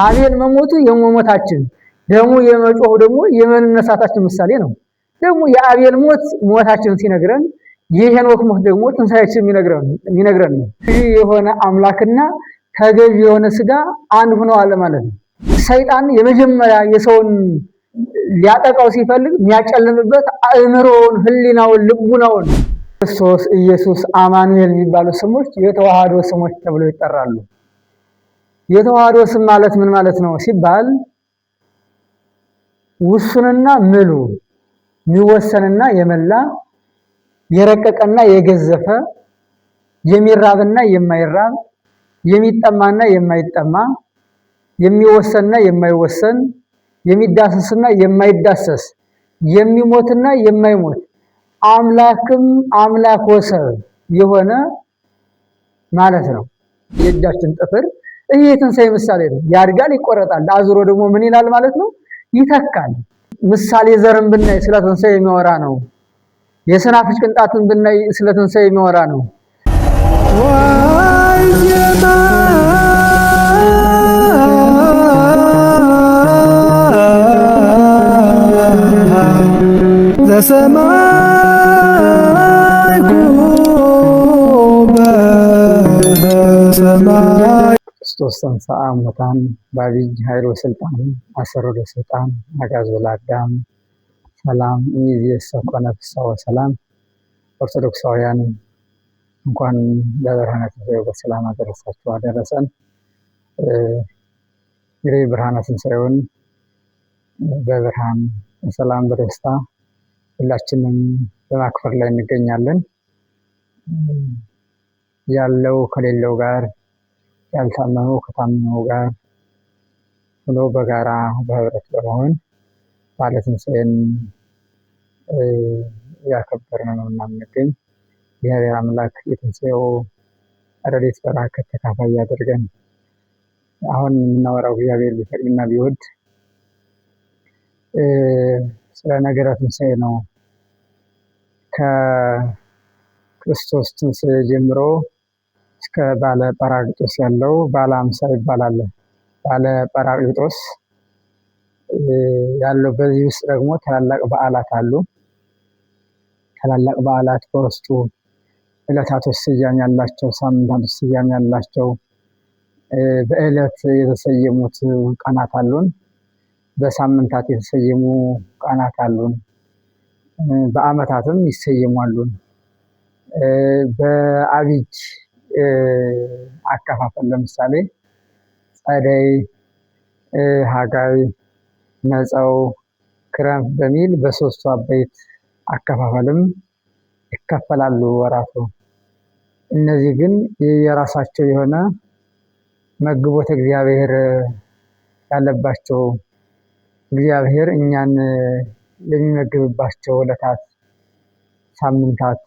አቤል መሞቱ የመሞታችን ደሙ የመጮሁ ደግሞ የመነሳታችን ምሳሌ ነው። ደግሞ የአቤል ሞት ሞታችን ሲነግረን የሄኖክ ሞት ደግሞ ትንሳኤችን የሚነግረን ነው። የሆነ አምላክና ተገዥ የሆነ ስጋ አንድ ሆነዋል ማለት ነው። ሰይጣን የመጀመሪያ የሰውን ሊያጠቃው ሲፈልግ የሚያጨልምበት አእምሮውን፣ ህሊናውን፣ ልቡናውን ክርስቶስ ኢየሱስ አማኑኤል የሚባሉ ስሞች የተዋህዶ ስሞች ተብለው ይጠራሉ። የተዋህዶ ስም ማለት ምን ማለት ነው ሲባል ውሱንና ምሉ የሚወሰንና የመላ የረቀቀና የገዘፈ የሚራብና የማይራብ የሚጠማና የማይጠማ የሚወሰንና የማይወሰን የሚዳሰስና የማይዳሰስ የሚሞትና የማይሞት አምላክም አምላክ ወሰብ የሆነ ማለት ነው። የእጃችን ጥፍር ይህ የትንሣኤ ምሳሌ ነው። ያድጋል፣ ይቆረጣል፣ አዙሮ ደግሞ ምን ይላል ማለት ነው? ይተካል። ምሳሌ ዘርን ብናይ ስለ ትንሣኤ የሚወራ ነው። የሰናፍጭ ቅንጣትን ብናይ ስለ ትንሣኤ የሚወራ ነው። ክርስቶስ ተንሥአ እሙታን በዐቢይ ኃይል ወሥልጣን አሰሮ ለሰይጣን አግዓዞ ለአዳም ሰላም እምይእዜሰ ኮነ ፍስሐ ወሰላም። ኦርቶዶክሳውያን እንኳን ለብርሃነ ትንሣኤው በሰላም አደረሳችሁ አደረሰን። እንግዲህ ብርሃነ ትንሣኤውን በብርሃን በሰላም በደስታ ሁላችንም በማክበር ላይ እንገኛለን። ያለው ከሌለው ጋር፣ ያልታመመው ከታመመው ጋር ሆኖ በጋራ በህብረት በመሆን በዓለ ትንሣኤን እያከበርን ነው እና የምንገኝ። እግዚአብሔር አምላክ የትንሣኤው ረድኤት በረከት ተካፋይ ያድርገን። አሁን የምናወራው እግዚአብሔር ቢፈቅድና ቢወድ ስለ ነገረ ትንሣኤ ነው። ከክርስቶስ ትንሣኤ ጀምሮ እስከ ባለ ጰራቅሊጦስ ያለው ባለ ሃምሳ ይባላል። ባለ ጰራቅሊጦስ ያለው በዚህ ውስጥ ደግሞ ታላላቅ በዓላት አሉ። ታላላቅ በዓላት በውስጡ ዕለታቶች ስያሜ ያላቸው፣ ሳምንታቶች ስያሜ ያላቸው፣ በዕለት የተሰየሙት ቀናት አሉን። በሳምንታት የተሰየሙ ቀናት አሉን። በዓመታትም ይሰየሟሉን። በዐቢይ አከፋፈል ለምሳሌ ጸደይ፣ ሐጋይ፣ መጸው፣ ክረምት በሚል በሶስቱ አበይት አከፋፈልም ይከፈላሉ ወራቱ። እነዚህ ግን የራሳቸው የሆነ መግቦተ እግዚአብሔር ያለባቸው እግዚአብሔር እኛን ለሚመግብባቸው ዕለታት፣ ሳምንታት፣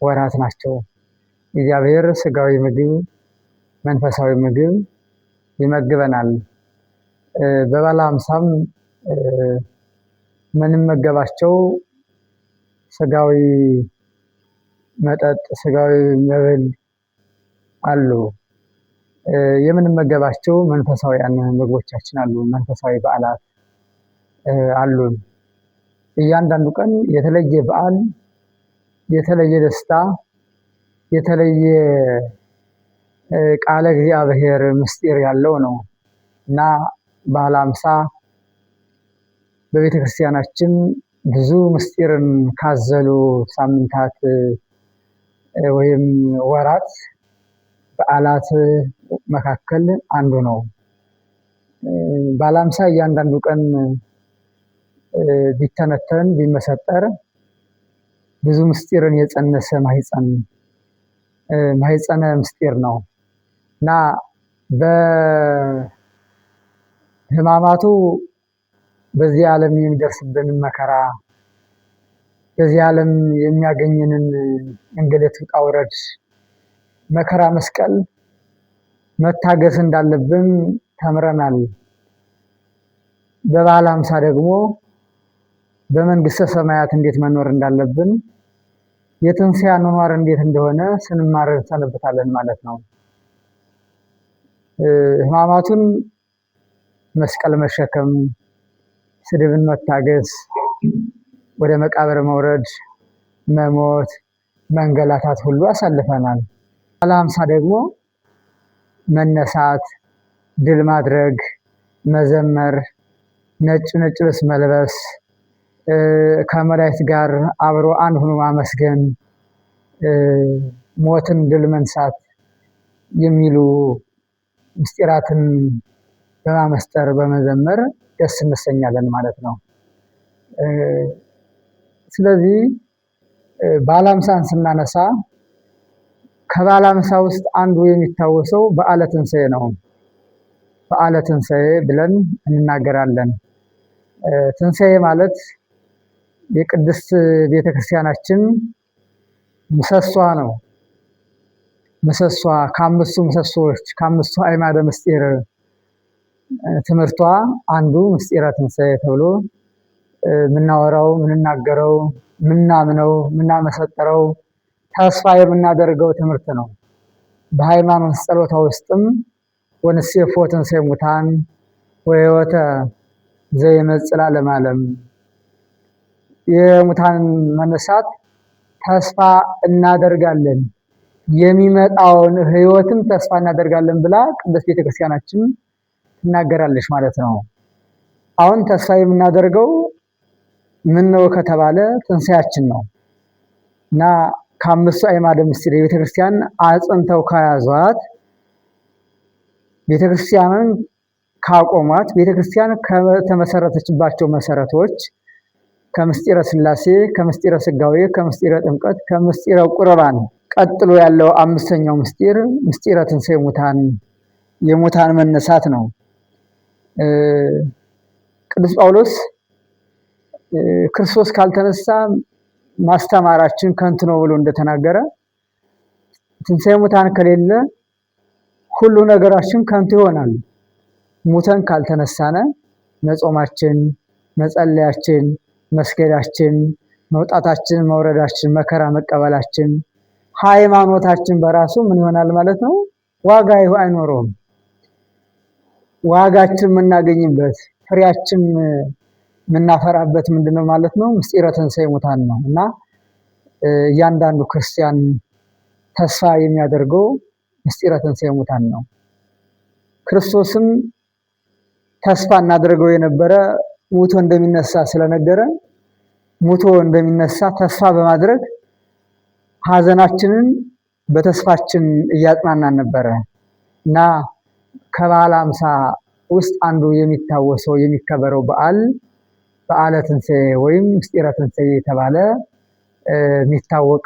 ወራት ናቸው። እግዚአብሔር ስጋዊ ምግብ፣ መንፈሳዊ ምግብ ይመግበናል። በባለ ሃምሳም የምንመገባቸው ስጋዊ መጠጥ፣ ስጋዊ መብል አሉ። የምንመገባቸው መንፈሳዊያን ምግቦቻችን አሉ። መንፈሳዊ በዓላት አሉን። እያንዳንዱ ቀን የተለየ በዓል፣ የተለየ ደስታ፣ የተለየ ቃለ እግዚአብሔር ምስጢር ያለው ነው እና ባለ ሃምሳ በቤተ ክርስቲያናችን ብዙ ምስጢርን ካዘሉ ሳምንታት ወይም ወራት በዓላት መካከል አንዱ ነው። ባለ ሃምሳ እያንዳንዱ ቀን ቢተነተን ቢመሰጠር ብዙ ምስጢርን የጸነሰ ማህፀነ ምስጢር ነው እና በሕማማቱ በዚህ ዓለም የሚደርስብንን መከራ፣ በዚህ ዓለም የሚያገኘንን እንግልት፣ ውጣ ውረድ፣ መከራ፣ መስቀል መታገስ እንዳለብን ተምረናል። በባለ ሃምሳ ደግሞ በመንግስተ ሰማያት እንዴት መኖር እንዳለብን፣ የትንሣኤ አኗኗር እንዴት እንደሆነ ስንማር ሰንብታለን ማለት ነው። ሕማማቱን መስቀል መሸከም፣ ስድብን መታገስ፣ ወደ መቃብር መውረድ፣ መሞት፣ መንገላታት ሁሉ አሳልፈናል። በዓለ ሃምሳ ደግሞ መነሳት፣ ድል ማድረግ፣ መዘመር፣ ነጭ ልብስ መልበስ፣ ከመላእክት ጋር አብሮ አንድ ሆኖ ማመስገን፣ ሞትን ድል መንሳት የሚሉ ምስጢራትን በማመስጠር በመዘመር ደስ እንሰኛለን ማለት ነው። ስለዚህ በዓለ ሃምሳን ስናነሳ ከበዓለ ሃምሳ ውስጥ አንዱ የሚታወሰው በዓለ ትንሣኤ ነው። በዓለ ትንሣኤ ብለን እንናገራለን። ትንሣኤ ማለት የቅድስት ቤተክርስቲያናችን ምሰሷ ነው። ምሰሷ ከአምስቱ ምሰሶች ከአምስቱ አዕማደ ምስጢር ትምህርቷ አንዱ ምስጢረ ትንሣኤ ተብሎ የምናወራው፣ የምንናገረው፣ የምናምነው፣ የምናመሰጥረው፣ ተስፋ የምናደርገው ትምህርት ነው። በሃይማኖት ጸሎታ ውስጥም ወንሴፎ ትንሣኤ ሙታን ወሕይወተ ዘይመጽእ ለዓለመ ዓለም የሙታን መነሳት ተስፋ እናደርጋለን፣ የሚመጣውን ሕይወትም ተስፋ እናደርጋለን ብላ ቅድስት ቤተክርስቲያናችን ትናገራለች ማለት ነው። አሁን ተስፋ የምናደርገው ምን ነው ከተባለ ትንሣኤያችን ነው እና ከአምስቱ አዕማደ ምስጢር የቤተክርስቲያን አጽንተው ከያዟት፣ ቤተክርስቲያንን ካቆሟት፣ ቤተክርስቲያን ከተመሰረተችባቸው መሰረቶች ከምስጢረ ሥላሴ፣ ከምስጢረ ሥጋዌ፣ ከምስጢረ ጥምቀት፣ ከምስጢረ ቁርባን ቀጥሎ ያለው አምስተኛው ምስጢር ምስጢረ ትንሣኤ ሙታን የሙታን መነሳት ነው። ቅዱስ ጳውሎስ ክርስቶስ ካልተነሳ ማስተማራችን ከንቱ ነው ብሎ እንደተናገረ ትንሣኤ ሙታን ከሌለ ሁሉ ነገራችን ከንቱ ይሆናል። ሙተን ካልተነሳነ መጾማችን፣ መጸለያችን፣ መስገዳችን፣ መውጣታችን፣ መውረዳችን፣ መከራ መቀበላችን፣ ሃይማኖታችን በራሱ ምን ይሆናል ማለት ነው? ዋጋ አይኖረውም። ዋጋችን የምናገኝበት ፍሬያችን የምናፈራበት ምንድነው ማለት ነው? ምስጢረ ትንሣኤ ሙታን ነው እና እያንዳንዱ ክርስቲያን ተስፋ የሚያደርገው ምስጢረ ትንሣኤ ሙታን ነው። ክርስቶስም ተስፋ እናደርገው የነበረ ሙቶ እንደሚነሳ ስለነገረ ሙቶ እንደሚነሳ ተስፋ በማድረግ ሐዘናችንን በተስፋችን እያጽናናን ነበረ እና ከበዓለ ሃምሳ ውስጥ አንዱ የሚታወሰው የሚከበረው በዓል በዓለ ትንሣኤ ወይም ምስጢረ ትንሣኤ የተባለ የሚታወቅ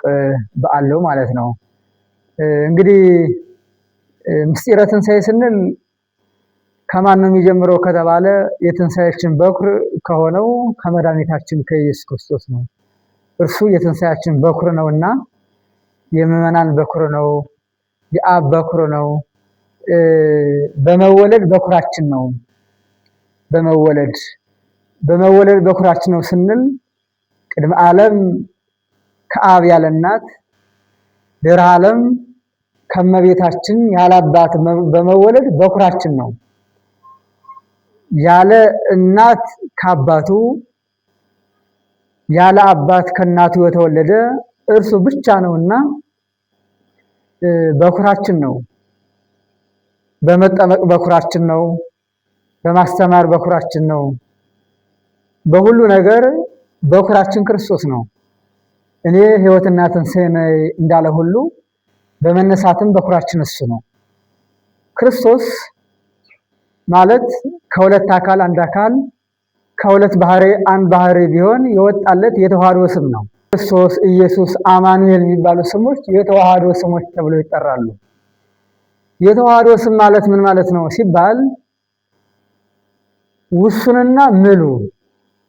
በዓል ነው ማለት ነው። እንግዲህ ምስጢረ ትንሣኤ ስንል ከማን ነው የሚጀምረው ከተባለ የትንሣኤያችን በኩር ከሆነው ከመድኃኒታችን ከኢየሱስ ክርስቶስ ነው። እርሱ የትንሣኤያችን በኩር ነውና የምዕመናን በኩር ነው፣ የአብ በኩር ነው። በመወለድ በኩራችን ነው። በመወለድ በኩራችን ነው ስንል ቅድመ ዓለም ከአብ ያለ እናት ድኅረ ዓለም ከመቤታችን ያለ አባት በመወለድ በኩራችን ነው። ያለ እናት ከአባቱ ያለ አባት ከእናቱ የተወለደ እርሱ ብቻ ነውና በኩራችን ነው። በመጠመቅ በኩራችን ነው። በማስተማር በኩራችን ነው። በሁሉ ነገር በኩራችን ክርስቶስ ነው። እኔ ሕይወትና ትንሣኤ ነኝ እንዳለ ሁሉ በመነሳትም በኩራችን እሱ ነው። ክርስቶስ ማለት ከሁለት አካል አንድ አካል ከሁለት ባህሪ አንድ ባህሪ ቢሆን የወጣለት የተዋህዶ ስም ነው። ክርስቶስ፣ ኢየሱስ፣ አማኑኤል የሚባሉ ስሞች የተዋህዶ ስሞች ተብለው ይጠራሉ። የተዋህዶ ስም ማለት ምን ማለት ነው ሲባል ውሱንና ምሉ፣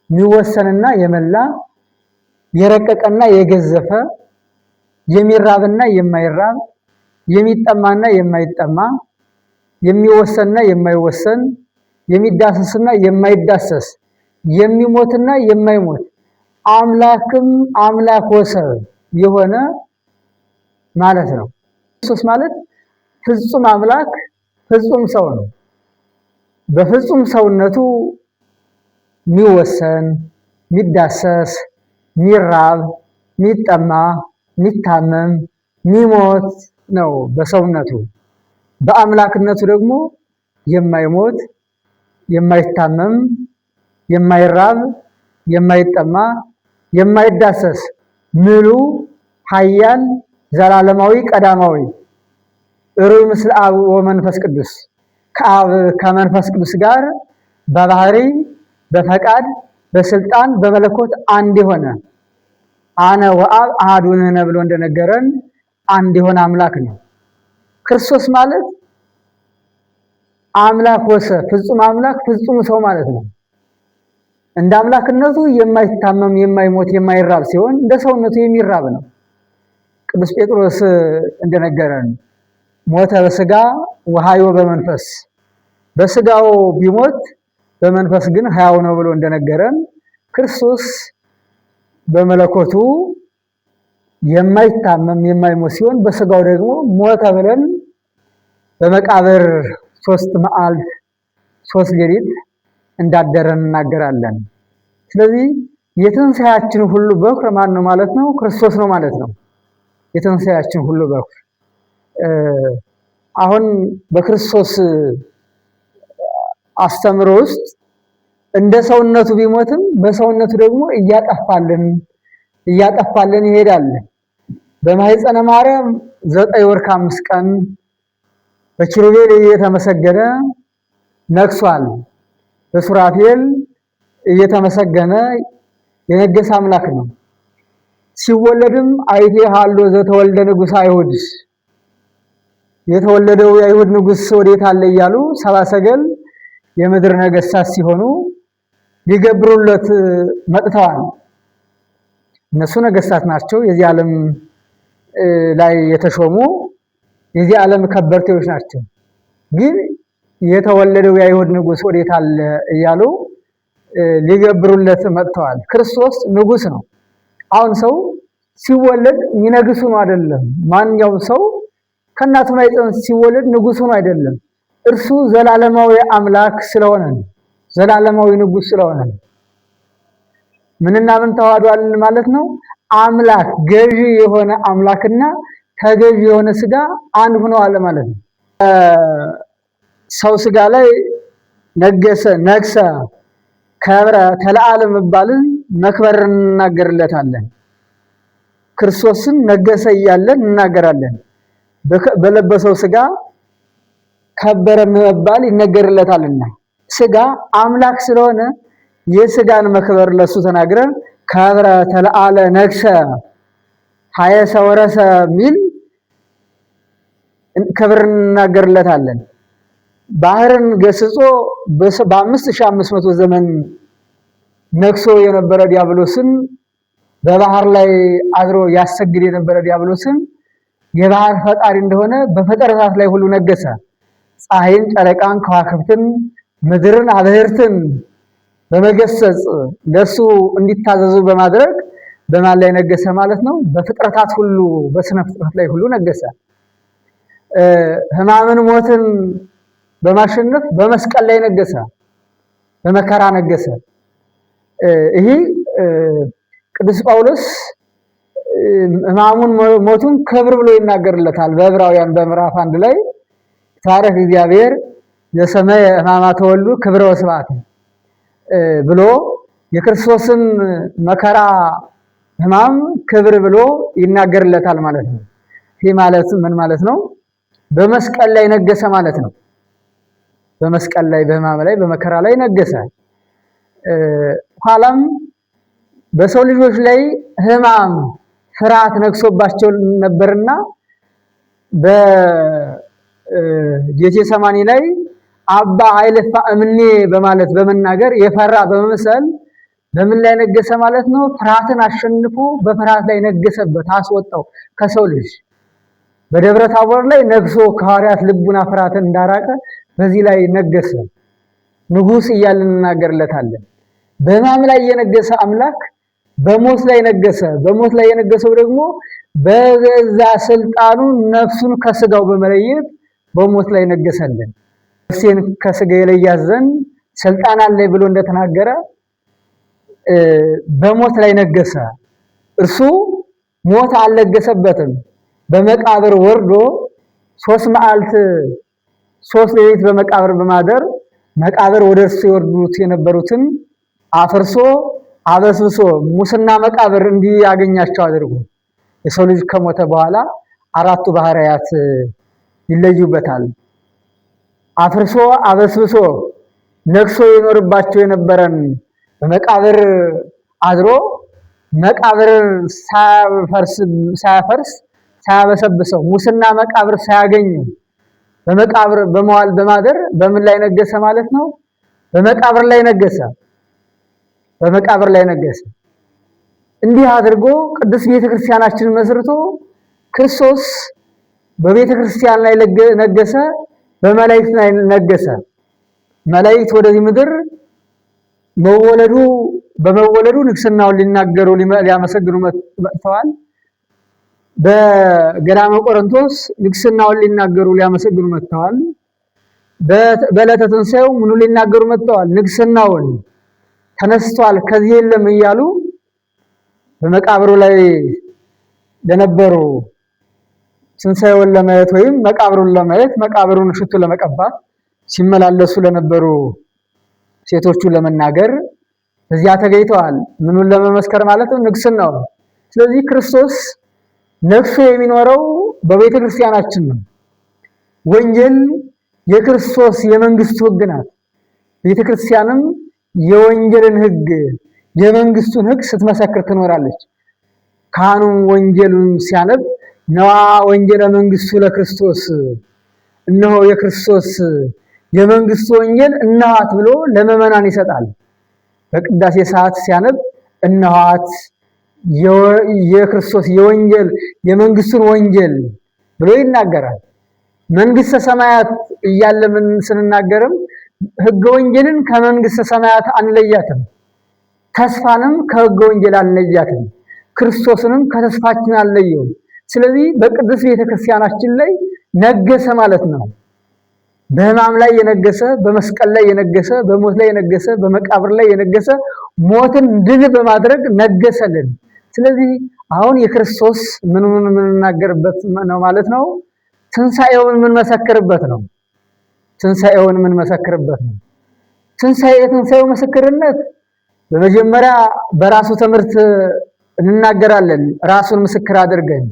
የሚወሰንና የመላ፣ የረቀቀና የገዘፈ፣ የሚራብና የማይራብ፣ የሚጠማና የማይጠማ፣ የሚወሰንና የማይወሰን፣ የሚዳሰስና የማይዳሰስ፣ የሚሞትና የማይሞት አምላክም አምላክ ወሰብ የሆነ ማለት ነው። ክርስቶስ ማለት ፍጹም አምላክ ፍጹም ሰው ነው። በፍጹም ሰውነቱ የሚወሰን የሚዳሰስ የሚራብ የሚጠማ የሚታመም የሚሞት ነው በሰውነቱ። በአምላክነቱ ደግሞ የማይሞት የማይታመም የማይራብ የማይጠማ የማይዳሰስ ምሉ ኃያል ዘላለማዊ ቀዳማዊ ሩይ ምስለ አብ ወመንፈስ ቅዱስ ከአብ ከመንፈስ ቅዱስ ጋር በባህሪ በፈቃድ በስልጣን በመለኮት አንድ የሆነ አነ ወአብ አሐዱ ነን ብሎ እንደነገረን አንድ የሆነ አምላክ ነው። ክርስቶስ ማለት አምላክ ወሰብ ፍጹም አምላክ ፍጹም ሰው ማለት ነው። እንደ አምላክነቱ የማይታመም የማይሞት የማይራብ ሲሆን እንደ ሰውነቱ የሚራብ ነው። ቅዱስ ጴጥሮስ እንደነገረን ሞተ በስጋ ወሐዮ በመንፈስ በስጋው ቢሞት በመንፈስ ግን ሕያው ነው ብሎ እንደነገረን ክርስቶስ በመለኮቱ የማይታመም የማይሞት ሲሆን በስጋው ደግሞ ሞተ ብለን በመቃብር 3 መዓልት 3 ሌሊት እንዳደረን እናገራለን። ስለዚህ የትንሣኤያችን ሁሉ በኩር ማን ነው ማለት ነው? ክርስቶስ ነው ማለት ነው። የትንሣኤያችን ሁሉ በኩር አሁን በክርስቶስ አስተምሮ ውስጥ እንደ ሰውነቱ ቢሞትም በሰውነቱ ደግሞ እያጠፋልን ይሄዳል። በማኅፀነ ማርያም 9 ወር ከ5 ቀን በኪሩቤል እየተመሰገነ ነግሷል። በሱራፌል እየተመሰገነ የነገሰ አምላክ ነው። ሲወለድም አይቴ ሃሎ ዘተወልደ ንጉሥ አይሁድ የተወለደው የአይሁድ ንጉሥ ወዴት አለ እያሉ ሰብአ ሰገል የምድር ነገሥታት ሲሆኑ ሊገብሩለት መጥተዋል። እነሱ ነገሥታት ናቸው። የዚህ ዓለም ላይ የተሾሙ የዚህ ዓለም ከበርቴዎች ናቸው። ግን የተወለደው የአይሁድ ንጉሥ ወዴት አለ እያሉ ሊገብሩለት መጥተዋል። ክርስቶስ ንጉሥ ነው። አሁን ሰው ሲወለድ የሚነግሱ ነው አይደለም። ማንኛውም ሰው ከእናቱ ማኅፀን ሲወለድ ንጉሥ ነው አይደለም። እርሱ ዘላለማዊ አምላክ ስለሆነ ነው። ዘላለማዊ ንጉሥ ስለሆነ ነው። ምንና ምን ተዋህዷል ማለት ነው? አምላክ ገዢ የሆነ አምላክና ተገዢ የሆነ ስጋ አንድ ሆነዋል ማለት ነው። ሰው ስጋ ላይ ነገሰ፣ ነግሰ፣ ከብረ፣ ተለዓለ መባልን መክበርን እናገርለታለን። ክርስቶስን ነገሰ እያለን እናገራለን። በለበሰው ስጋ ከበረ መባል ይነገርለታልና ስጋ አምላክ ስለሆነ የስጋን መክበር ለሱ ተናግረን ከብረ፣ ተለዓለ፣ ነግሰ፣ ሀየሰ፣ ወረሰ ሚል ክብር እናገርለታለን። ባህርን ገስጾ በ5500 ዘመን ነግሶ የነበረ ዲያብሎስን በባህር ላይ አድሮ ያሰግድ የነበረ ዲያብሎስን የባህር ፈጣሪ እንደሆነ በፍጥረታት ላይ ሁሉ ነገሰ። ፀሐይን፣ ጨረቃን፣ ከዋክብትን፣ ምድርን፣ አብህርትን በመገሰጽ ለሱ እንዲታዘዙ በማድረግ በማን ላይ ነገሰ ማለት ነው? በፍጥረታት ሁሉ በስነ ፍጥረት ላይ ሁሉ ነገሰ። ሕማምን ሞትን በማሸነፍ በመስቀል ላይ ነገሰ፣ በመከራ ነገሰ። ይህ ቅዱስ ጳውሎስ ሕማሙን ሞቱን ክብር ብሎ ይናገርለታል። በዕብራውያን በምዕራፍ 1 ላይ ታሪክ እግዚአብሔር የሰማየ ሕማማተ ወልዱ ክብረ ወስብሐት ብሎ የክርስቶስን መከራ ሕማም ክብር ብሎ ይናገርለታል ማለት ነው። ይህ ማለት ምን ማለት ነው? በመስቀል ላይ ነገሰ ማለት ነው። በመስቀል ላይ በሕማም ላይ በመከራ ላይ ነገሰ። ኋላም በሰው ልጆች ላይ ሕማም ፍርሃት ነግሶባቸው ነበርና በጌቴሰማኒ ላይ አባ አይለፋ እምኔ በማለት በመናገር የፈራ በመምሰል በምን ላይ ነገሰ ማለት ነው? ፍርሃትን አሸንፎ በፍርሃት ላይ ነገሰበት፣ አስወጣው ከሰው ልጅ። በደብረ ታቦር ላይ ነግሶ ከሐዋርያት ልቡና ፍርሃትን እንዳራቀ በዚህ ላይ ነገሰ። ንጉሥ እያልን እናገርለታለን። በሕማም ላይ የነገሰ አምላክ በሞት ላይ ነገሰ። በሞት ላይ የነገሰው ደግሞ በገዛ ስልጣኑ ነፍሱን ከስጋው በመለየት በሞት ላይ ነገሰልን። ነፍሴን ከስጋዬ ለያት ዘንድ ስልጣን አለኝ ብሎ እንደተናገረ በሞት ላይ ነገሰ። እርሱ ሞት አልነገሰበትም። በመቃብር ወርዶ 3 መዓልት 3 ሌሊት በመቃብር በማደር መቃብር ወደ እርሱ ይወርዱት የነበሩትን አፍርሶ አበስብሶ ሙስና መቃብር እንዲያገኛቸው አድርጎ የሰው ልጅ ከሞተ በኋላ 4ቱ ባህሪያት ይለዩበታል። አፍርሶ አበስብሶ ነግሶ ይኖርባቸው የነበረን በመቃብር አድሮ መቃብር ሳያፈርስ ሳያበሰብሰው ሙስና መቃብር ሳያገኙ በመቃብር በመዋል በማደር በምን ላይ ነገሰ ማለት ነው? በመቃብር ላይ ነገሰ። በመቃብር ላይ ነገሰ። እንዲህ አድርጎ ቅዱስ ቤተክርስቲያናችንን መስርቶ ክርስቶስ በቤተክርስቲያን ላይ ነገሰ፣ በመላእክት ላይ ነገሰ። መላእክት ወደዚህ ምድር በመወለዱ ንግስናውን ሊናገሩ ሊያመሰግኑ መጥተዋል። በገዳመ ቆሮንቶስ ንግስናውን ሊናገሩ ሊያመሰግኑ መጥተዋል። በዕለተ ትንሣኤው ምኑ ሊናገሩ መጥተዋል? ንግስናውን ተነስቷል ከዚህ የለም እያሉ በመቃብሩ ላይ ለነበሩ ትንሣኤውን ለማየት ወይም መቃብሩን ለማየት መቃብሩን ሽቱ ለመቀባት ሲመላለሱ ለነበሩ ሴቶቹ ለመናገር እዚያ ተገኝተዋል። ምኑን ለመመስከር ማለት ነው? ንግስናው። ስለዚህ ክርስቶስ ነፍሱ የሚኖረው በቤተ ክርስቲያናችን ነው። ወንጌል የክርስቶስ የመንግስቱ ሕግ ናት። ቤተ ክርስቲያንም የወንጌልን ሕግ የመንግስቱን ሕግ ስትመሰክር ትኖራለች። ካህኑም ወንጌሉን ሲያነብ ነዋ ወንጌለ መንግስቱ ለክርስቶስ፣ እነሆ የክርስቶስ የመንግስቱ ወንጌል እነኋት ብሎ ለምዕመናን ይሰጣል። በቅዳሴ ሰዓት ሲያነብ እነኋት የክርስቶስ የወንጌል የመንግስቱን ወንጌል ብሎ ይናገራል። መንግስተ ሰማያት እያለ ምን ስንናገርም ሕገ ወንጌልን ከመንግስተ ሰማያት አንለያትም፣ ተስፋንም ከሕገ ወንጌል አንለያትም፣ ክርስቶስንም ከተስፋችን አንለየውም። ስለዚህ በቅዱስ ቤተክርስቲያናችን ላይ ነገሰ ማለት ነው። በሕማም ላይ የነገሰ፣ በመስቀል ላይ የነገሰ፣ በሞት ላይ የነገሰ፣ በመቃብር ላይ የነገሰ፣ ሞትን ድል በማድረግ ነገሰልን። ስለዚህ አሁን የክርስቶስ ምንን የምንናገርበት ነው ማለት ነው። ትንሣኤውን የምንመሰክርበት ነው። ትንሣኤውን የምንመሰክርበት ነው። የትንሣኤው ምስክርነት በመጀመሪያ በራሱ ትምህርት እንናገራለን። ራሱን ምስክር አድርገን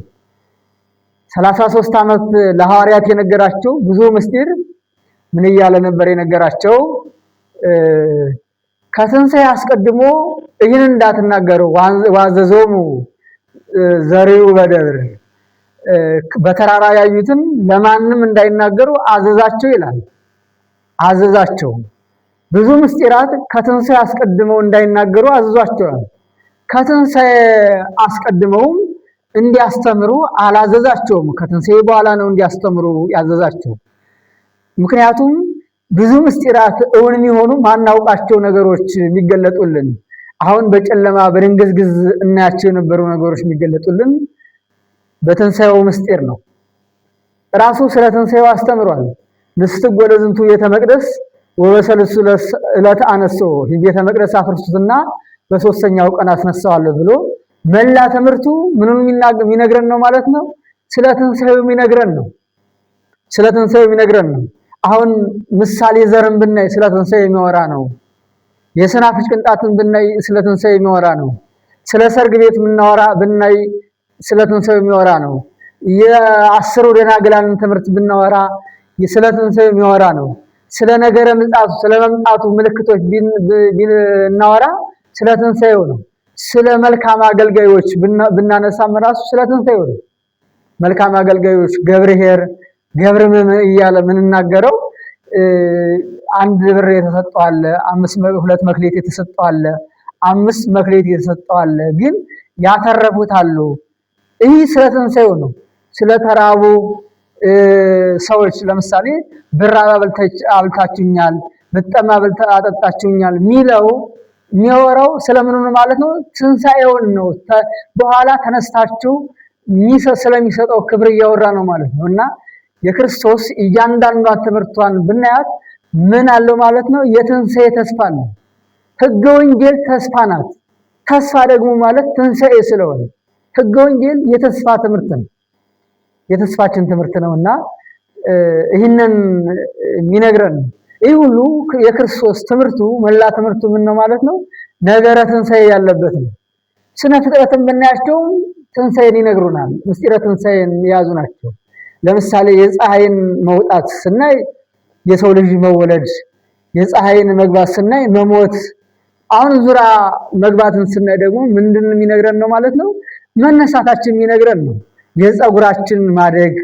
33 ዓመት ለሐዋርያት የነገራቸው ብዙ ምስጢር ምን እያለ ነበር የነገራቸው? ከትንሣኤ አስቀድሞ ይህን እንዳትናገሩ ዋዘዞሙ ዘሪው በደብር፣ በተራራ ያዩትን ለማንም እንዳይናገሩ አዘዛቸው ይላል። አዘዛቸው። ብዙ ምስጢራት ከትንሣኤ አስቀድመው እንዳይናገሩ አዘዟቸዋል። ከትንሣኤ አስቀድመውም እንዲያስተምሩ አላዘዛቸውም። ከትንሣኤ በኋላ ነው እንዲያስተምሩ ያዘዛቸው። ምክንያቱም ብዙ ምስጢራት እውን የሚሆኑ ማናውቃቸው ነገሮች የሚገለጡልን፣ አሁን በጨለማ በድንግዝግዝ እናያቸው የነበሩ ነገሮች የሚገለጡልን በትንሣኤው ምስጢር ነው። ራሱ ስለ ትንሣኤው አስተምሯል። ንስትጎ ለዝንቱ ቤተ መቅደስ ወበሰልሱ ዕለት አነሥኦ፣ ቤተ መቅደስ አፍርሱትና በ3ኛው ቀን አስነሳዋለሁ ብሎ መላ ትምህርቱ ምኑን የሚነግረን ነው ማለት ነው? ስለ ትንሣኤው የሚነግረን ነው። ስለ ትንሣኤው የሚነግረን ነው። አሁን ምሳሌ ዘርን ብናይ ስለ ትንሣኤ የሚወራ ነው። የሰናፍጭ ቅንጣትን ብናይ ስለ ትንሣኤ የሚወራ ነው። ስለ ሰርግ ቤት ብናይ ስለ ትንሣኤው የሚወራ ነው። የ10 ደናግላንን ትምህርት ብናወራ ስለ ትንሣኤው የሚወራ ነው። ስለ ነገረ ምጽአቱ ስለ መምጣቱ ምልክቶች ብናወራ ስለ ትንሣኤው ነው። ስለ መልካም አገልጋዮች ብናነሳም ራሱ ስለ ትንሣኤው ነው። መልካም አገልጋዮች ገብርኄር ገብርም እያለ ምንናገረው 1 ብር የተሰጠው አለ፣ 2 መክሌት የተሰጠው አለ፣ 5 መክሌት የተሰጠው አለ፣ ግን ያተረፉት አሉ። ይህ ስለ ትንሣኤው ነው። ስለ ተራቡ ሰዎች ለምሳሌ ብራብ አብልታችሁኛል፣ ብጠማ አጠጣችሁኛል የሚያወራው ስለምን ነው ማለት ነው? ትንሣኤውን ነው። በኋላ ተነስታችሁ ስለሚሰጠው ክብር እያወራ ነው ማለት ነው። እና የክርስቶስ እያንዳንዷ ትምህርቷን ብናያት ምን አለው ማለት ነው? የትንሣኤ ተስፋ ነው። ሕገ ወንጌል ተስፋ ናት። ተስፋ ደግሞ ማለት ትንሣኤ ስለሆነ ሕገ ወንጌል የተስፋ ትምህርት ነው። የተስፋችን ትምህርት ነውና ይህንን የሚነግረን ነው። ይህ ሁሉ የክርስቶስ ትምህርቱ መላ ትምህርቱ ምን ነው ማለት ነው? ነገረ ትንሣኤ ያለበት ነው። ስነ ፍጥረትን ብናያቸው ትንሣኤን ይነግሩናል። ምስጢረ ትንሣኤን የያዙ ናቸው። ለምሳሌ የፀሐይን መውጣት ስናይ የሰው ልጅ መወለድ፣ የፀሐይን መግባት ስናይ መሞት፣ አሁን ዙራ መግባትን ስናይ ደግሞ ምንድን የሚነግረን ነው ማለት ነው? መነሳታችን የሚነግረን ነው። የፀጉራችን ማደግ፣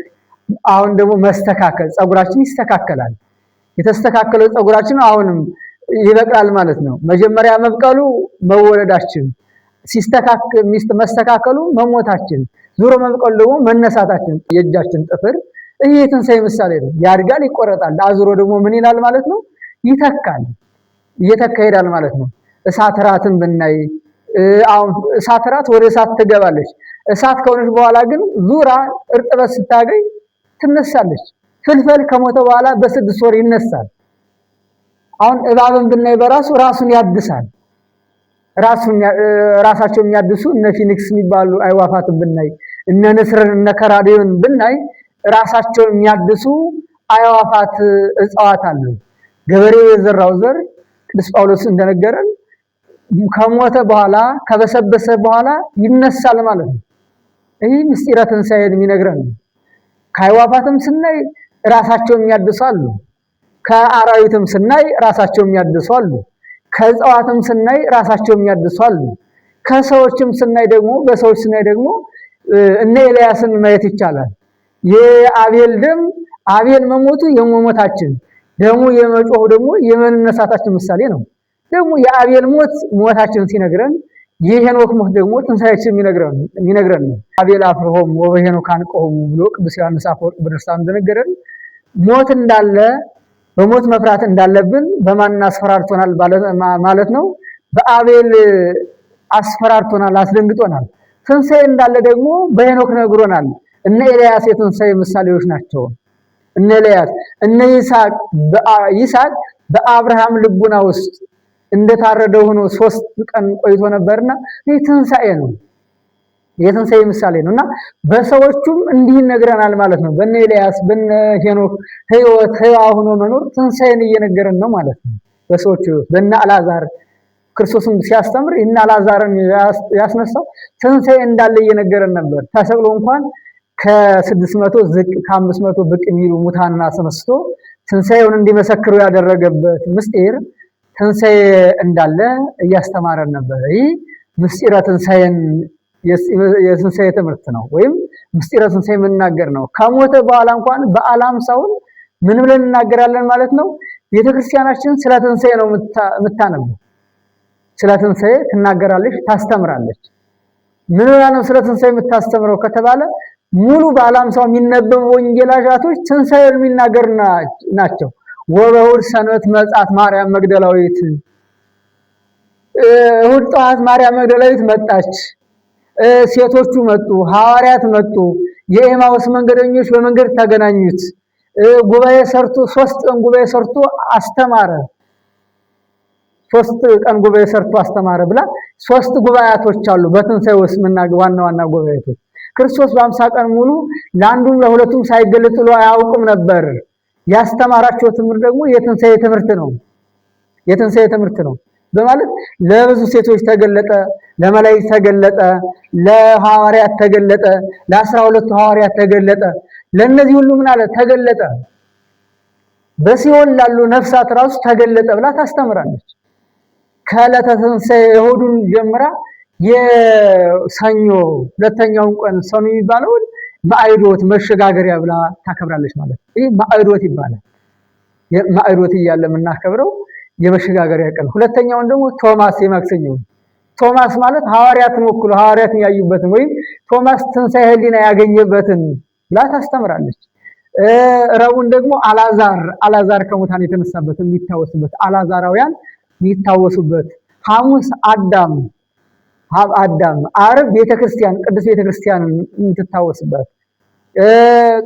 አሁን ደግሞ መስተካከል፣ ፀጉራችን ይስተካከላል። የተስተካከለው ፀጉራችን አሁንም ይበቅላል ማለት ነው። መጀመሪያ መብቀሉ መወለዳችን፣ መስተካከሉ መሞታችን፣ ዙሮ መብቀሉ ደግሞ መነሳታችን። የእጃችን ጥፍር ይህ የትንሣኤ ምሳሌ ነው። ያድጋል፣ ይቆረጣል። አዙሮ ደግሞ ምን ይላል ማለት ነው? ይተካል፣ እየተካ ይሄዳል ማለት ነው። እሳት እራትን ብናይ አሁን እሳት እራት ወደ እሳት ትገባለች። እሳት ከሆነች በኋላ ግን ዙራ እርጥበት ስታገኝ ትነሳለች። ፍልፈል ከሞተ በኋላ በ6 ወር ይነሳል። አሁን እባብን ብናይ በራሱ ራሱን ያድሳል። ራሳቸው የሚያድሱ እነ ፊኒክስ የሚባሉ አይዋፋትን ብናይ እነ ንስርን እነ ከራዲዮን ብናይ ራሳቸው የሚያድሱ አይዋፋት እጽዋት አሉ። ገበሬው የዘራው ዘር ቅዱስ ጳውሎስ እንደነገረን ከሞተ በኋላ ከበሰበሰ በኋላ ይነሳል ማለት ነው። ይህ ምስጢረ ትንሣኤን የሚነግረን ነው። ከአይዋፋትም ስናይ ራሳቸው የሚያድሱ አሉ። ከአራዊትም ስናይ ራሳቸው የሚያድሱ አሉ። ከእጽዋትም ስናይ ራሳቸው የሚያድሱ አሉ። ከሰዎችም ስናይ ደግሞ በሰዎች ስናይ ደግሞ እነ ኤልያስን ማየት ይቻላል። የአቤል ደም አቤል መሞቱ የመሞታችን ደሙ የመጮሁ ደግሞ የመነሳታችን ምሳሌ ነው። ደግሞ የአቤል ሞት ሞታችን ሲነግረን የሄኖክ ሞት ደግሞ ትንሣኤችን የሚነግረን ነው። አቤል አፍርሆሙ ወበሄኖክ አንቅሆሙ ብሎ ቅዱስ ዮሐንስ አፈወርቅ በድርሳኑ እንደነገረን ሞት እንዳለ በሞት መፍራት እንዳለብን በማን አስፈራርቶናል ማለት ነው? በአቤል አስፈራርቶናል፣ አስደንግጦናል። ትንሣኤ እንዳለ ደግሞ በሄኖክ ነግሮናል። እነ ኤልያስ የትንሣኤ ምሳሌዎች ናቸው። እነ ኤልያስ እነ ይስሐቅ በአብርሃም ልቡና ውስጥ እንደታረደ ሆኖ 3 ቀን ቆይቶ ነበርና ይህ ትንሣኤ ነው። የትንሣኤ ምሳሌ ነውና በሰዎቹም እንዲህ ይነግረናል ማለት ነው። በእነ ኤልያስ በእነ ሄኖክ ሕይወት ሆኖ መኖር ትንሣኤን እየነገረን ነው ማለት ነው። በሰዎቹ በእነ አልዓዛር ክርስቶስን ሲያስተምር እነ አልዓዛርን ያስነሳው ትንሣኤ እንዳለ እየነገረን ነበር። ተሰቅሎ እንኳን ከ600 ዝቅ ከ500 ብቅ የሚሉ ሙታንን አስነስቶ ትንሣኤውን እንዲመሰክሩ ያደረገበት ምስጢር ትንሣኤ እንዳለ እያስተማረን ነበር። ይህ ምስጢረ ትንሣኤን የትንሣኤ ትምህርት ነው፣ ወይም ምስጢረ ትንሣኤ የምንናገር ነው። ከሞተ በኋላ እንኳን በዓለ ሃምሳውን ምን ብለን እናገራለን ማለት ነው? ቤተክርስቲያናችን ስለ ትንሣኤ ነው የምታነበው። ስለ ትንሣኤ ትናገራለች፣ ታስተምራለች። ምን ብላ ነው ስለ ትንሣኤ የምታስተምረው ከተባለ ሙሉ በዓለ ሃምሳው የሚነበቡ ወንጌላቶች ትንሣኤን የሚናገር ናቸው። ወበእሑድ ሰንበት መጻት ማርያም መግደላዊት፣ እሑድ ጠዋት ማርያም መግደላዊት መጣች፣ ሴቶቹ መጡ፣ ሐዋርያት መጡ፣ የኤማውስ መንገደኞች በመንገድ ተገናኙት፣ ጉባኤ ሰርቶ 3 ቀን ጉባኤ ሰርቶ አስተማረ። 3 ቀን ጉባኤ ሰርቶ አስተማረ ብላ 3 ጉባኤያቶች አሉ በትንሣኤ ውስጥ ዋና ዋና ጉባኤያቶች። ክርስቶስ በ50 ቀን ሙሉ ለአንዱም ለሁለቱም ሳይገለጥ ብሎ አያውቅም ነበር። ያስተማራቸው ትምህርት ደግሞ የትንሣኤ ትምህርት ነው። የትንሣኤ ትምህርት ነው በማለት ለብዙ ሴቶች ተገለጠ፣ ለመላእክት ተገለጠ፣ ለሐዋርያት ተገለጠ፣ ለ12 ሐዋርያት ተገለጠ። ለነዚህ ሁሉ ምን አለ ተገለጠ። በሲኦል ላሉ ነፍሳት ራሱ ተገለጠ ብላ ታስተምራለች። ከዕለተ ትንሣኤ እሑድን ጀምራ የሰኞ ሁለተኛውን ቀን ሰኑ የሚባለውን ማዕዶት መሸጋገሪያ ብላ ታከብራለች ማለት ነው። ይህ ማዕዶት ይባላል። ማዕዶት እያለ የምናከብረው የመሸጋገሪያ ቀን። ሁለተኛውን ደግሞ ቶማስ የማክሰኞው። ቶማስ ማለት ሐዋርያትን ወክሎ ሐዋርያትን ያዩበትን ወይም ቶማስ ትንሣኤ ሕሊና ያገኘበትን ብላ ታስተምራለች። ረቡዕን ደግሞ አልዓዛር ከሙታን የተነሳበት የሚታወስበት፣ አልዓዛራውያን የሚታወሱበት። ሐሙስ አዳም፣ ዓርብ ቤተክርስቲያን ቅዱስ ቤተክርስቲያን የምትታወስበት፣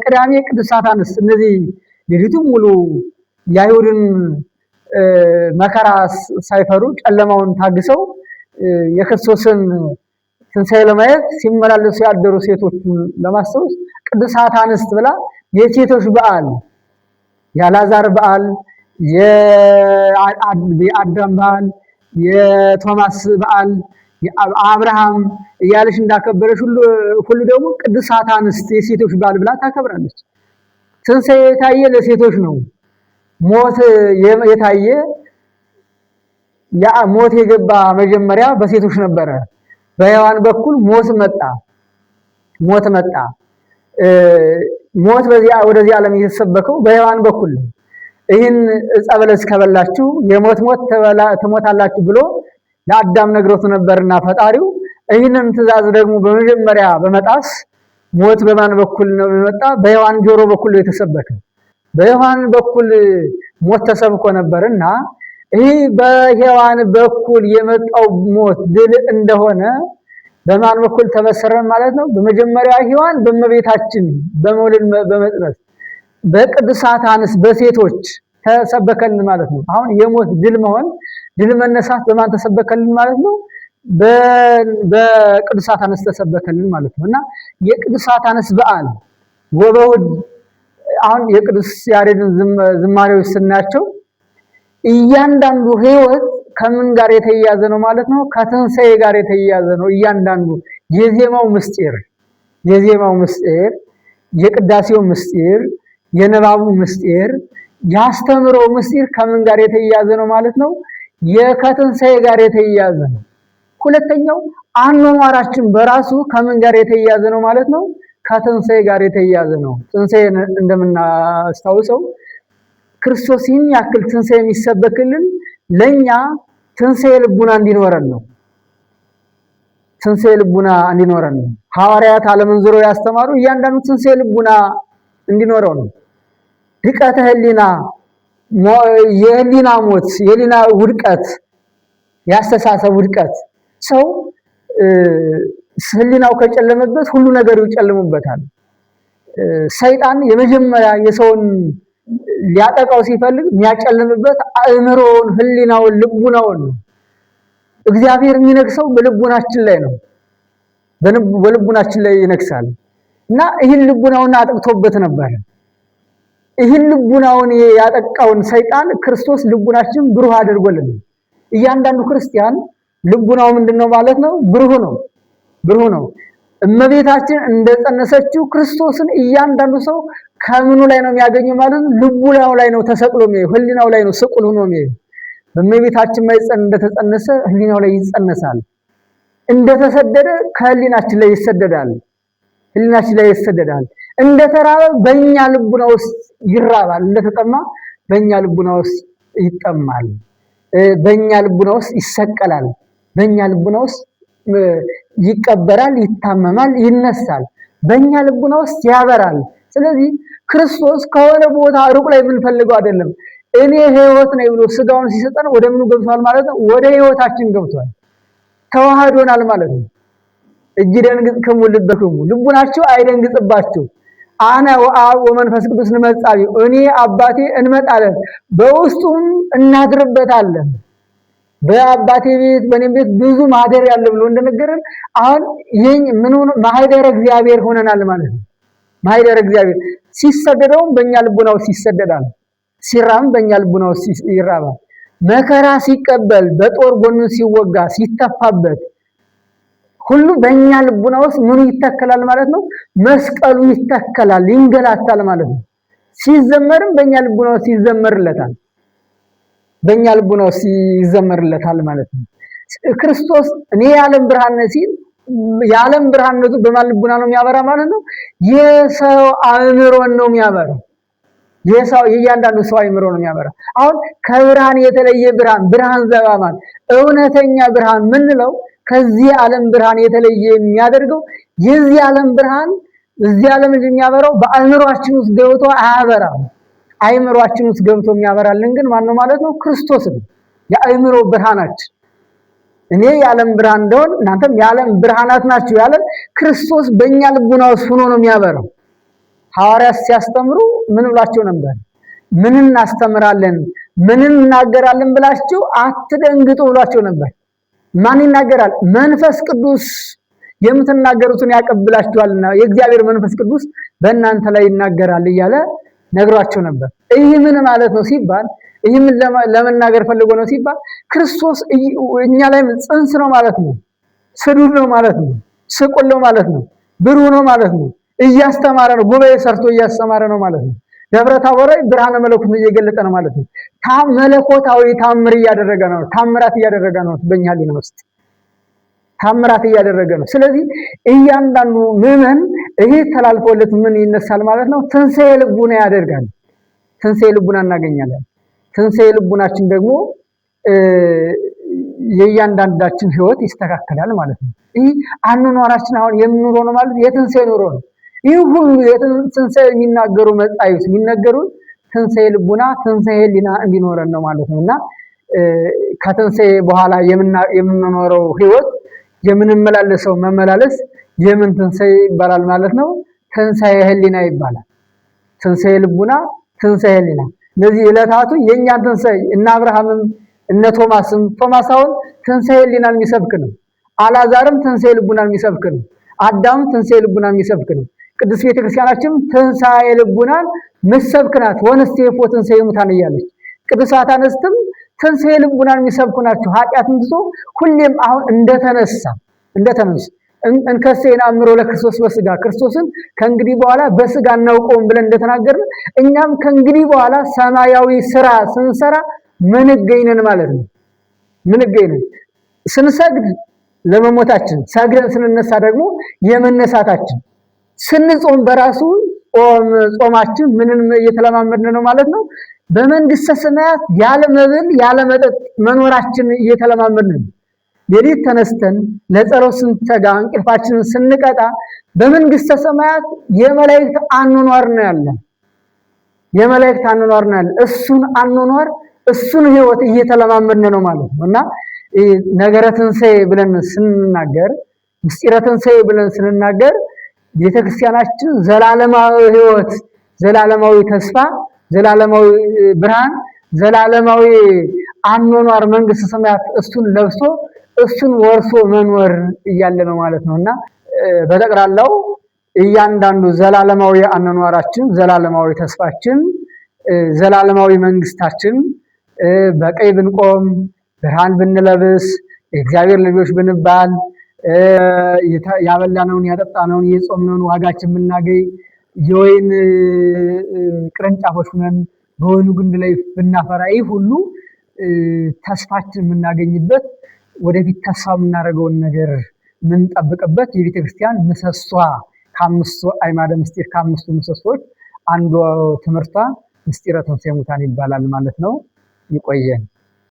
ቅዳሜ ቅዱሳት አንስት። እነዚህ ሌሊቱን ሙሉ የአይሁድን መከራ ሳይፈሩ ጨለማውን ታግሰው የክርስቶስን ትንሣኤ ለማየት ሲመላለሱ ያደሩ ሴቶችን ለማስታወስ ቅዱሳት አንስት ብላ የሴቶች በዓል የአልዓዛር በዓል የአዳም በዓል የቶማስ በዓል የአብርሃም እያለች እንዳከበረች ሁሉ ደግሞ ቅዱሳት አንስት የሴቶች በዓል ብላ ታከብራለች። ትንሣኤ የታየ ለሴቶች ነው። ሞት የታየ ሞት የገባ መጀመሪያ በሴቶች ነበረ። በሔዋን በኩል ሞት መጣ። ሞት ወደዚህ ዓለም የተሰበከው በሔዋን በኩል ነው። ይህን ዕፀ በለስ ከበላችሁ የሞት ሞት ትሞታላችሁ ብሎ ለአዳም ነግሮት ነበርና ፈጣሪው ይህንን ትእዛዝ ደግሞ በመጀመሪያ በመጣስ ሞት በማን በኩል ነው የመጣ? በሔዋን ጆሮ በኩል ነው የተሰበከ። በሔዋን በኩል ሞት ተሰብኮ ነበርና ይህ በሔዋን በኩል የመጣው ሞት ድል እንደሆነ በማን በኩል ተበሰረን ማለት ነው? በመጀመሪያ ሔዋን በእመቤታችን በመውለድ በመጽነስ በቅዱሳት አንስት በሴቶች ተሰበከልን ማለት ነው። አሁን የሞት ድል መሆን ድል መነሳት በማን ተሰበከልን ማለት ነው? በቅዱሳት አንስት ተሰበከልን ማለት ነው። እና የቅዱሳት አንስት በዓል ወበውድ አሁን የቅዱስ ያሬድን ዝማሬዎች ስናያቸው እያንዳንዱ ሕይወት ከምን ጋር የተያያዘ ነው ማለት ነው? ከትንሣኤ ጋር የተያያዘ ነው። እያንዳንዱ የዜማው ምስጢር የቅዳሴው ምስጢር የንባቡ ምስጢር ያስተምሮ ምስጢር ከምን ጋር የተያያዘ ነው ማለት ነው? ከትንሣኤ ጋር የተያያዘ ነው። ሁለተኛው አኗኗራችን በራሱ ከምን ጋር የተያያዘ ነው ማለት ነው? ከትንሣኤ ጋር የተያያዘ ነው። ትንሣኤን እንደምናስታውሰው ክርስቶስ ይህን ያክል ትንሣኤ የሚሰበክልን ለኛ ትንሣኤ ልቡና እንዲኖረን ነው። ትንሣኤ ልቡና እንዲኖረን ነው። ሐዋርያት ዓለምን ዞረው ያስተማሩ እያንዳንዱ ትንሣኤ ልቡና እንዲኖረው ነው። ድቀተ ህሊና የህሊና ሞት የህሊና ውድቀት ያስተሳሰብ ውድቀት ሰው ህሊናው ከጨለመበት ሁሉ ነገር ይጨልሙበታል። ሰይጣን የመጀመሪያ የሰውን ሊያጠቃው ሲፈልግ የሚያጨልምበት አእምሮውን፣ ህሊናውን፣ ልቡናውን ነው። እግዚአብሔር የሚነግሰው በልቡናችን ላይ ነው። በልቡናችን ላይ ይነግሳል እና ይህን ልቡናውን አጥቅቶበት ነበር። ይህን ልቡናውን ያጠቃውን ሰይጣን ክርስቶስ ልቡናችን ብሩህ አድርጎልን እያንዳንዱ ክርስቲያን ልቡናው ምንድነው ማለት ነው? ብሩህ ነው። እመቤታችን እንደጸነሰችው ክርስቶስን እያንዳንዱ ሰው ከምኑ ላይ ነው የሚያገኘው ማለት ነው? ልቡናው ላይ ነው ተሰቅሎ የሚያየው፣ ህሊናው ላይ ነው ስቁል ሆኖ የሚያየው። በእመቤታችን ማኅፀን እንደተጸነሰ ህሊናው ላይ ይጸነሳል። እንደተሰደደ ከህሊናችን ላይ ይሰደዳል። እንደተራበ በእኛ ልቡና ውስጥ ይራባል። እንደተጠማ በእኛ ልቡና ውስጥ ይጠማል። በእኛ ልቡና ውስጥ ይሰቀላል። በእኛ ልቡና ውስጥ ይቀበራል፣ ይታመማል፣ ይነሳል። በእኛ ልቡና ውስጥ ያበራል። ስለዚህ ክርስቶስ ከሆነ ቦታ ሩቅ ላይ የምንፈልገው አይደለም። እኔ ሕይወት ነኝ ብሎ ስጋውን ሲሰጠን ወደ ምኑ ገብቷል ማለት ነው? ወደ ሕይወታችን ገብቷል። ተዋህዶናል ማለት ነው። እጅ ደንግጽክሙ ልበክሙ፣ ልቡናችሁ አይደንግጽባችሁ። አነ ወአብ ወመንፈስ ቅዱስ እንመጻእ፣ እኔ አባቴ እንመጣለን በውስጡም እናድርበታለን። በአባቴ ቤት በእኔም ቤት ብዙ ማደሪያ አለ ብሎ እንደነገረን አሁን ይሄን ምን ማህደረ እግዚአብሔር ሆነናል ማለት ነው። ማህደረ እግዚአብሔር ሲሰደደውም በእኛ ልቡና ውስጥ ይሰደዳል፣ ሲራም በእኛ ልቡና ውስጥ ይራባል። መከራ ሲቀበል በጦር ጎኑ ሲወጋ ሲተፋበት ሁሉ በእኛ ልቡና ውስጥ ምኑ ይተከላል ማለት ነው? መስቀሉ ይተከላል፣ ይንገላታል ማለት ነው። ሲዘመርም በእኛ ልቡና ውስጥ ይዘመርለታል፣ ማለት ነው። ክርስቶስ እኔ የዓለም ብርሃን ነኝ ሲል የዓለም ብርሃንነቱ በማን ልቡና ነው የሚያበራ ማለት ነው? የሰው አእምሮን ነው የሚያበራው። የእያንዳንዱ ሰው አእምሮ ነው የሚያበራ። አሁን ከብርሃን የተለየ ብርሃን ዘባማን እውነተኛ ብርሃን ምንለው ከዚህ ዓለም ብርሃን የተለየ የሚያደርገው የዚህ ዓለም ብርሃን እዚህ ዓለም የሚያበራው በአእምሮአችን ውስጥ ገብቶ አያበራም። አእምሮአችን ውስጥ ገብቶ የሚያበራልን ግን ማን ነው ማለት ነው? ክርስቶስ ነው። የአእምሮ ብርሃናችን እኔ የዓለም ብርሃን እንደሆን እናንተም የዓለም ብርሃናት ናችሁ ያለን ክርስቶስ በእኛ ልቡና ውስጥ ሆኖ ነው የሚያበራው። ሐዋርያት ሲያስተምሩ ምን ብላቸው ነበር? ምን እናስተምራለን ምን እናገራለን ብላችሁ አትደንግጡ ብሏቸው ነበር። ማን ይናገራል? መንፈስ ቅዱስ የምትናገሩትን ያቀብላችኋልና የእግዚአብሔር መንፈስ ቅዱስ በእናንተ ላይ ይናገራል እያለ ነግሯቸው ነበር። ይህ ምን ማለት ነው ሲባል ይህ ምን ለመናገር ፈልጎ ነው ሲባል ክርስቶስ እኛ ላይ ጽንስ ነው ማለት ነው፣ ስዱር ነው ማለት ነው፣ ስቁል ነው ማለት ነው፣ ብሩህ ነው ማለት ነው፣ እያስተማረ ነው፣ ጉባኤ ሰርቶ እያስተማረ ነው ማለት ነው። ደብረ ታቦር ብርሃነ መለኮት እየገለጠ ነው ማለት ነው። መለኮታዊ ታምር እያደረገ ነው፣ ታምራት እያደረገ ነው። በእኛ ሊና ውስጥ ታምራት እያደረገ ነው። ስለዚህ እያንዳንዱ ምዕመን ይሄ ተላልፎለት ምን ይነሳል ማለት ነው? ትንሣኤ ልቡና ያደርጋል። ትንሣኤ ልቡና እናገኛለን። ትንሣኤ ልቡናችን ደግሞ የእያንዳንዳችን ህይወት ይስተካከላል ማለት ነው። ይህ አኗኗራችን አሁን የምንኖረው ነው ማለት የትንሣኤ ኑሮ ነው። ይህ ሁሉ የትንሣኤ የሚናገሩ መጻሕፍት የሚነገሩ ትንሣኤ ልቡና ትንሣኤ ሕሊና እንዲኖረን ነው ማለት ነው። እና ከትንሣኤ በኋላ የምንኖረው ህይወት የምንመላለሰው መመላለስ የምን ትንሣኤ ይባላል ማለት ነው? ትንሣኤ ሕሊና ይባላል። ትንሣኤ ልቡና ትንሣኤ ሕሊና እነዚህ ዕለታቱ የእኛን ትንሣኤ እነ አብርሃምም እነ ቶማስም ቶማሳውን ትንሣኤ ሕሊናን የሚሰብክ ነው። አልዓዛርም ትንሣኤ ልቡናን የሚሰብክ ነው። አዳም ትንሣኤ ልቡናን የሚሰብክ ነው። ቅዱስ ቤተክርስቲያናችን ትንሣኤ ልቡናን ምሰብክ ናት። ወንስቴፎ ትንሣኤ ሙታን እያለች ቅዱሳት አንስትም ትንሣኤ ልቡናን የሚሰብኩ ናቸው። ኃጢአትን ትቶ ሁሌም አሁን እንደተነሱ እንከሰ ይናምሮ ለክርስቶስ በስጋ ክርስቶስን ከእንግዲህ በኋላ በስጋ እናውቀውም ብለን እንደተናገርን እኛም ከእንግዲህ በኋላ ሰማያዊ ስራ ስንሰራ ምንገኝነን ማለት ነው። ምንገኝነን ስንሰግድ ለመሞታችን፣ ሰግደን ስንነሳ ደግሞ የመነሳታችን፣ ስንጾም በራሱ ጾማችን ምንም እየተለማመድን ነው ማለት ነው። በመንግስተ ሰማያት ያለ መብል ያለ መጠጥ መኖራችን እየተለማመድን ነው። ሌሊት ተነስተን ለጸሎት ስንተጋ እንቅልፋችንን ስንቀጣ በመንግስተ ሰማያት የመላእክት አኗኗር ነው ያለን። የመላእክት አኗኗር ነው ያለን። እሱን አኗኗር እሱን ህይወት እየተለማመድን ነው ማለት ነው። እና ነገረ ትንሣኤ ብለን ስንናገር ምስጢረ ትንሣኤ ብለን ስንናገር ቤተክርስቲያናችን ዘላለማዊ ህይወት፣ ዘላለማዊ ተስፋ፣ ዘላለማዊ ብርሃን፣ ዘላለማዊ አኗኗር መንግስተ ሰማያት እሱን ለብሶ እሱን ወርሶ መኖር እያለ ነው ማለት ነውና በጠቅላላው እያንዳንዱ ዘላለማዊ አኗኗራችን፣ ዘላለማዊ ተስፋችን፣ ዘላለማዊ መንግስታችን በቀኝ ብንቆም ብርሃን ብንለብስ የእግዚአብሔር ልጆች ብንባል ያበላነውን ያጠጣነውን የጾምነውን ዋጋችን ብናገኝ የወይን ቅርንጫፎች ሆነን በወይኑ ግንድ ላይ ብናፈራ ይህ ሁሉ ተስፋችን የምናገኝበት ወደፊት ተስፋ የምናደርገውን ነገር የምንጠብቅበት የቤተክርስቲያን ምሰሷ ከአምስቱ አዕማደ ምስጢር ከአምስቱ ምሰሶች አንዱ ትምህርቷ ምስጢረ ትንሣኤ ሙታን ይባላል ማለት ነው። ይቆየን።